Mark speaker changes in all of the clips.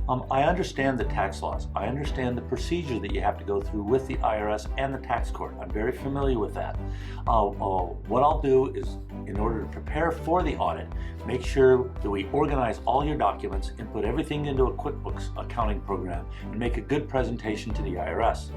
Speaker 1: I understand the tax laws. I understand the procedure that you have to go through with the IRS and the tax court. I'm very familiar with that. What I'll do is, in order to prepare for the audit, make sure that we organize all your documents, input everything into a QuickBooks accounting program, and make a good presentation to the IRS.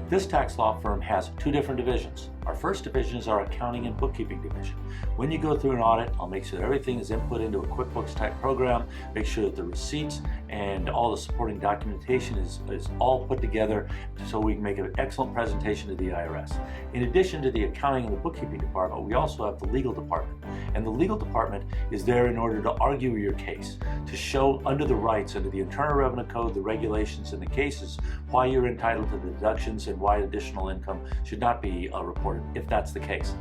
Speaker 1: This tax law firm has two different divisions. Our first division is our accounting and bookkeeping division. When you go through an audit, I'll make sure that everything is input into a QuickBooks type program, make sure that the receipts and all the supporting documentation is all put together so we can make an excellent presentation to the IRS. In addition to the accounting and the bookkeeping department, we also have the legal department. And the legal department is there in order to argue your case, to show under the rights, under the Internal Revenue Code, the regulations and the cases, why you're entitled to the deductions and why additional income should not be reported, if that's the case.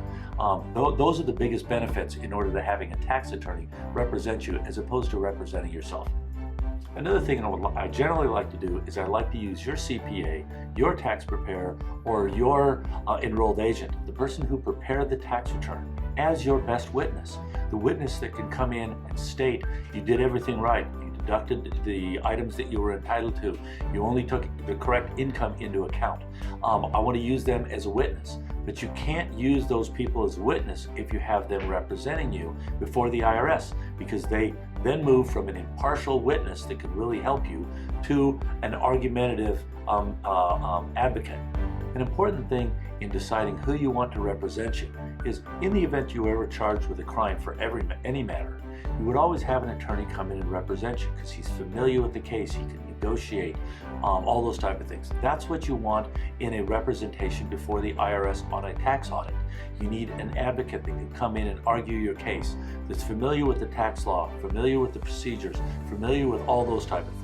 Speaker 1: Those are the biggest benefits in order to having a tax attorney represent you as opposed to representing yourself. Another thing I generally like to do is I like to use your CPA, your tax preparer, or your enrolled agent, the person who prepared the tax return, as your best witness. The witness that can come in and state you did everything right, you deducted the items that you were entitled to, you only took the correct income into account. I want to use them as a witness, but you can't use those people as a witness if you have them representing you before the IRS, because they then move from an impartial witness that could really help you to an argumentative advocate. An important thing in deciding who you want to represent you is, in the event you were ever charged with a crime for any matter, you would always have an attorney come in and represent you because he's familiar with the case, he can negotiate, all those type of things. That's what you want in a representation before the IRS on a tax audit. You need an advocate that can come in and argue your case, that's familiar with the tax law, familiar with the procedures, familiar with all those type of things.